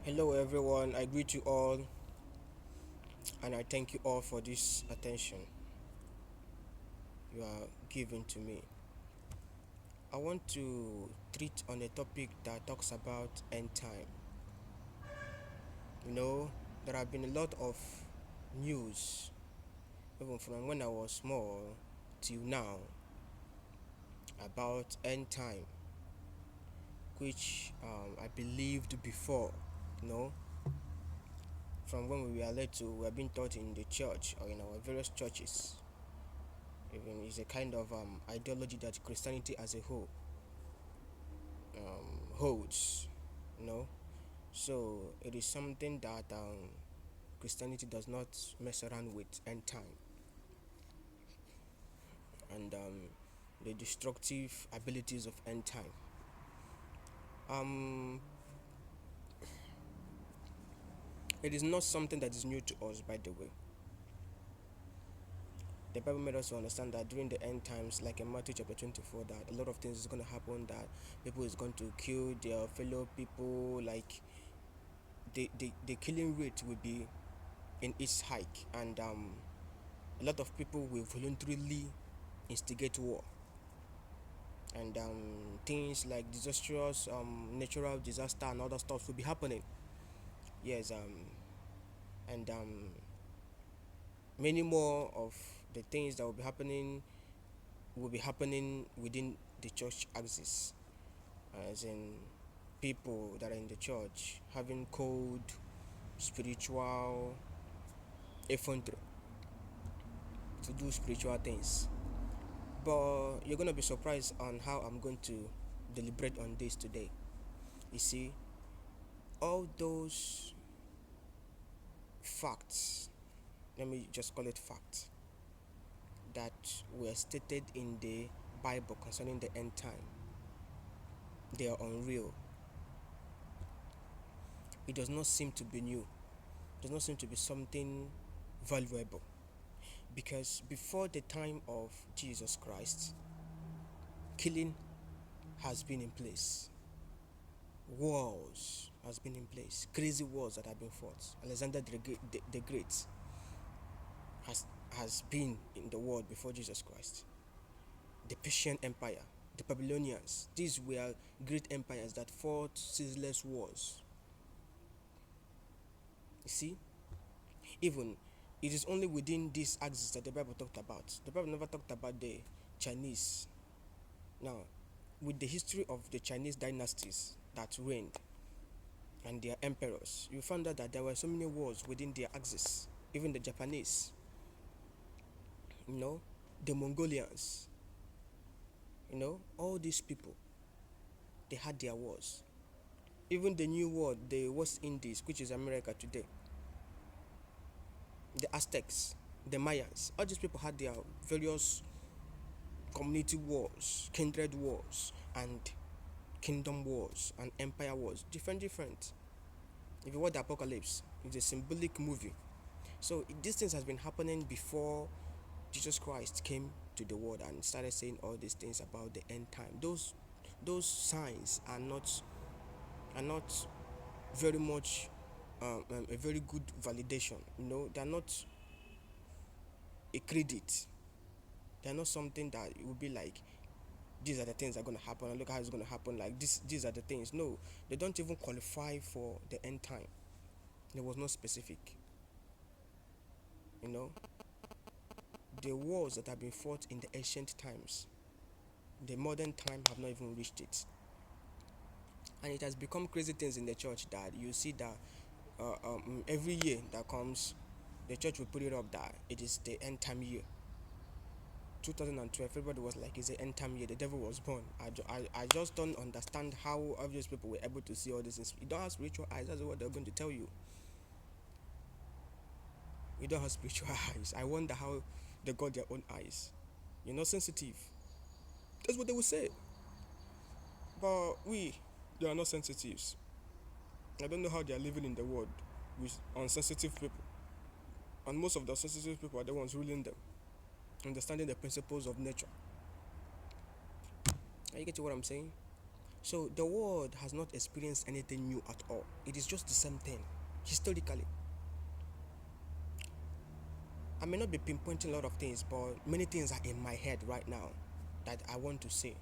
Hello, everyone. I greet you all and I thank you all for this attention you are giving to me. I want to treat on a topic that talks about end time. You know, there have been a lot of news, even from when I was small till now, about end time, which I believed before. You know, from when we were little, we have been taught in the church or in our various churches. Even is a kind of ideology that Christianity as a whole holds, you know. So it is something that Christianity does not mess around with end time and the destructive abilities of end time. Um, it is not something that is new to us, by the way. The Bible made us to understand that during the end times, like in Matthew chapter 24, that a lot of things is going to happen, that people is going to kill their fellow people, like the killing rate will be in its hike, and a lot of people will voluntarily instigate war, and things like disastrous natural disaster and other stuff will be happening. Yes, and many more of the things that will be happening within the church axis, as in people that are in the church having code spiritual effrontery to do spiritual things. But you're gonna be surprised on how I'm going to deliberate on this today. You see, all those facts, let me just call it facts, that were stated in the Bible concerning the end time, they are unreal. It does not seem to be new, it does not seem to be something valuable. Because before the time of Jesus Christ, killing has been in place, wars has been in place, crazy wars that have been fought. Alexander the Great has has been in the world before Jesus Christ. The Persian Empire, the Babylonians, these were great empires that fought ceaseless wars. You see, even it is only within this axis that the Bible talked about. The Bible never talked about the Chinese. Now, with the history of the Chinese dynasties that reigned and their emperors, you found out that there were so many wars within their axis. Even the Japanese, you know, the Mongolians, all these people, they had their wars. Even the new world, the West Indies, which is America today, the Aztecs, the Mayans, all these people had their various community wars, kindred wars, and kingdom wars, and empire wars. Different. If you watch the Apocalypse, it's a symbolic movie. So these things has been happening before Jesus Christ came to the world and started saying all these things about the end time. Those signs are not very much a very good validation. They're not a credit. They're not something that it would be like these are the things that are going to happen and look how it's going to happen, like this. These are the things. No, they don't even qualify for the end time. It was not specific. You know, the wars that have been fought in the ancient times, the modern time have not even reached it, and it has become crazy things in the church that you see that every year that comes, the church will put it up that it is the end time year. 2012, everybody was like, it's the end time year, the devil was born. I just don't understand how obvious people were able to see all this. You don't have spiritual eyes, that's what they're going to tell you. You don't have spiritual eyes. I wonder how they got their own eyes. You're not sensitive. That's what they will say. But they are not sensitives. I don't know how they are living in the world with unsensitive people. And most of the sensitive people are the ones ruling them, understanding the principles of nature. Are you getting what I'm saying? So the world has not experienced anything new at all. It is just the same thing historically. I may not be pinpointing a lot of things, but many things are in my head right now that I want to say.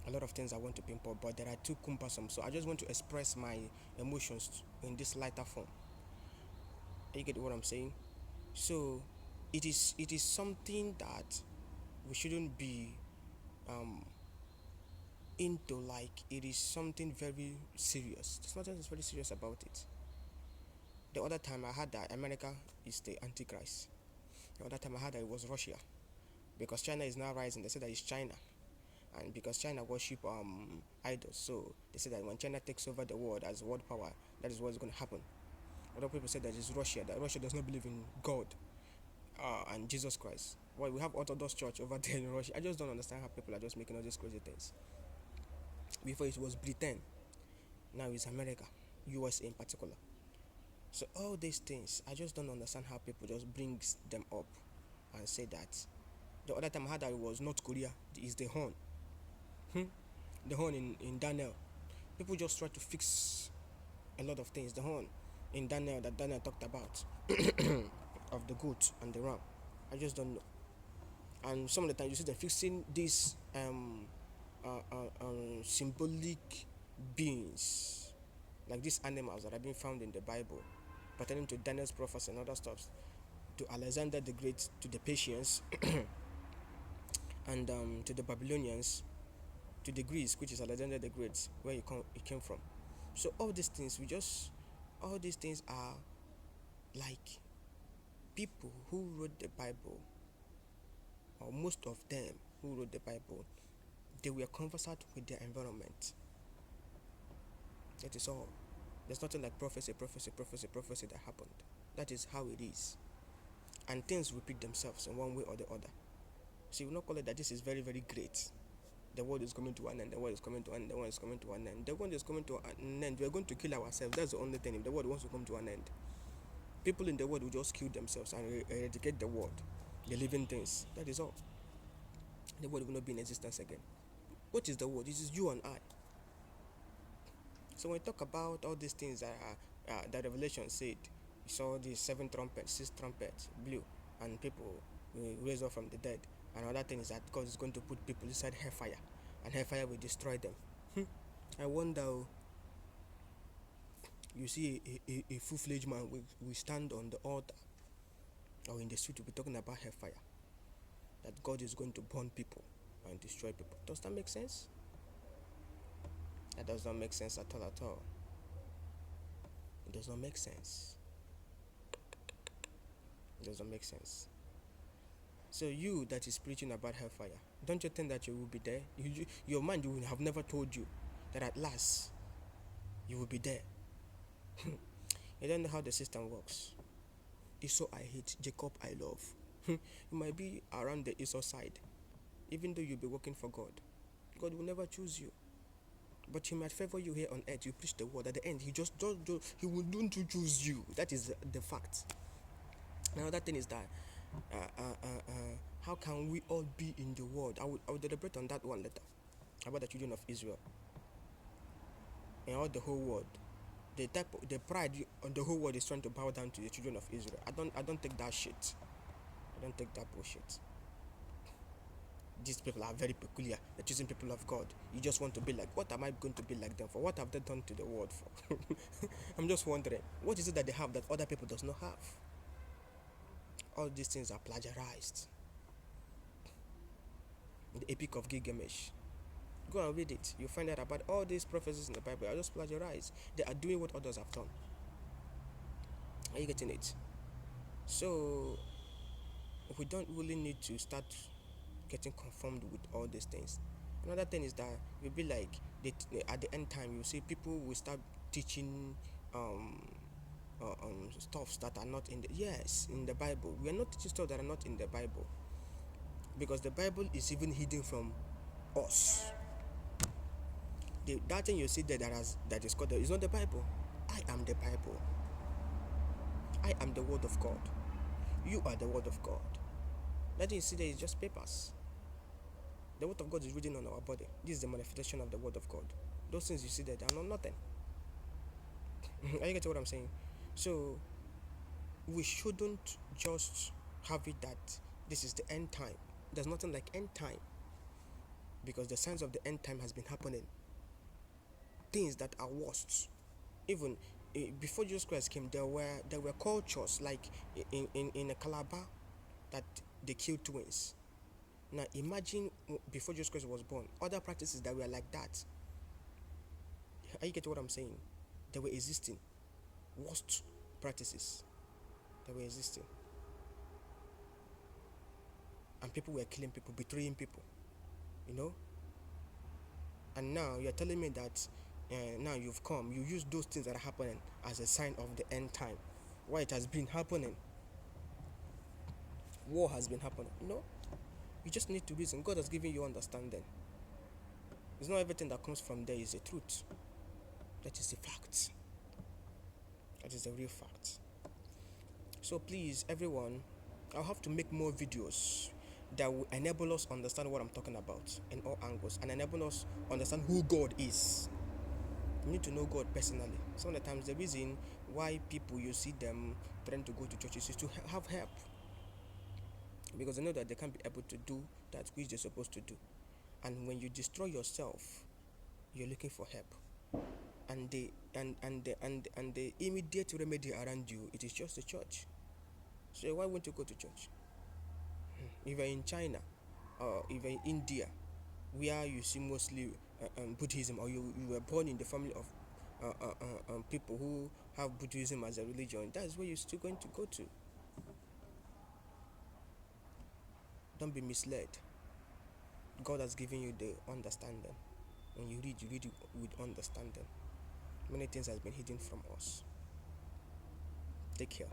A lot of things I want to pinpoint, but there are too cumbersome. So I just want to express my emotions in this lighter form. You get what I'm saying? So it is something that we shouldn't be um into, like it is something very serious. There's nothing that's very serious about it. The other time I heard that America is the Antichrist. The other time I heard that it was Russia. Because China is now rising, they said that it's China. And because China worship idols, so they said that when China takes over the world as world power, that is what's going to happen. Other people said that it's Russia, that Russia does not believe in God and Jesus Christ. Well, we have Orthodox Church over there in Russia. I just don't understand how people are just making all these crazy things. Before it was Britain, now it's America, USA in particular. So all these things, I just don't understand how people just brings them up and say that. The other time I heard that it was North Korea, is the horn. The horn in Daniel. People just try to fix a lot of things. The horn in Daniel that Daniel talked about of the goat and the ram. I just don't know. And some of the time you see them fixing these symbolic beings, like these animals that have been found in the Bible, pertaining to Daniel's prophecy and other stuff, to Alexander the Great, to the Persians, and to the Babylonians, to the Greeks, which is Alexander the Great, where he came from. So all these things are like people who wrote the Bible, or most of them who wrote the Bible, they were conversant with their environment. That is all. There's nothing like prophecy that happened. That is how it is. And things repeat themselves in one way or the other. So you will not call it that this is very, very great. The world is coming to an end, the world is coming to an end, the world is coming to an end. The world is coming to an end. We are going to kill ourselves. That's the only thing. If the world wants to come to an end, people in the world will just kill themselves and eradicate the world, the living things. That is all. The world will not be in existence again. What is the world? This is you and I. So when we talk about all these things that Revelation said, we saw the 7 trumpets, 6 trumpets blew, and people will raise up from the dead. And another thing is that God is going to put people inside hellfire, and hellfire will destroy them. I wonder, you see a full-fledged man will stand on the altar or in the street will be talking about hellfire, that God is going to burn people and destroy people. Does that make sense? That does not make sense at all. It does not make sense. It doesn't make sense. So you that is preaching about hellfire, don't you think that you will be there? Your mind will have never told you that at last you will be there. You don't know how the system works. Esau I hate, Jacob I love. You might be around the Esau side, even though you'll be working for God. God will never choose you, but he might favor you here on earth. You preach the word. At the end, he he will don't choose you. That is the fact. Now that thing is that how can we all be in the world? I would deliberate on that one later, about the children of Israel and all the whole world. The pride on the whole world is trying to bow down to the children of Israel. I don't take that shit. I don't take that bullshit. These people are very peculiar. They're choosing people of God. You just want to be like, what am I going to be like them for? What have they done to the world for? I'm just wondering, what is it that they have that other people does not have? All these things are plagiarized. The Epic of Gilgamesh. Go and read it. You'll find out about all these prophecies in the Bible are just plagiarized. They are doing what others have done. Are you getting it? So we don't really need to start getting conformed with all these things. Another thing is that you'll be like, at the end time, you see people will start teaching stuffs that are not in the Bible. We are not teaching stuff that are not in the Bible, because the Bible is even hidden from us. That thing you see there that is called is not the Bible. I am the Bible. I am the Word of God. You are the Word of God. That thing you see there is just papers. The word of God is written on our body. This is the manifestation of the word of God. Those things you see there, they are not nothing. Are you getting what I'm saying? So we shouldn't just have it that this is the end time. There's nothing like end time, because the signs of the end time has been happening. Things that are worst. Even before Jesus Christ came, there were cultures like in a Calabar that they killed twins. Now imagine before Jesus Christ was born, other practices that were like that. Are you getting what I'm saying? They were existing. Worst practices that were existing. And people were killing people, betraying people, you know? And now you're telling me that now you've come, you use those things that are happening as a sign of the end time. Why it has been happening? War has been happening. No, you just need to reason. God has given you understanding. It's not everything that comes from there is a truth. That is a fact. That is a real fact. So please, everyone, I'll have to make more videos that will enable us understand what I'm talking about in all angles and enable us understand who God is. You need to know God personally. Some of the times the reason why people you see them trying to go to churches is to have help, because they know that they can't be able to do that which they're supposed to do. And when you destroy yourself, you're looking for help. And the immediate remedy around you, it is just the church. So why won't you go to church? If you're in China or if you're in India, where you see mostly Buddhism, or you were born in the family of people who have Buddhism as a religion, that's where you're still going to go to. Don't be misled. God has given you the understanding. When you read it with understanding. Many things has been hidden from us. Take care.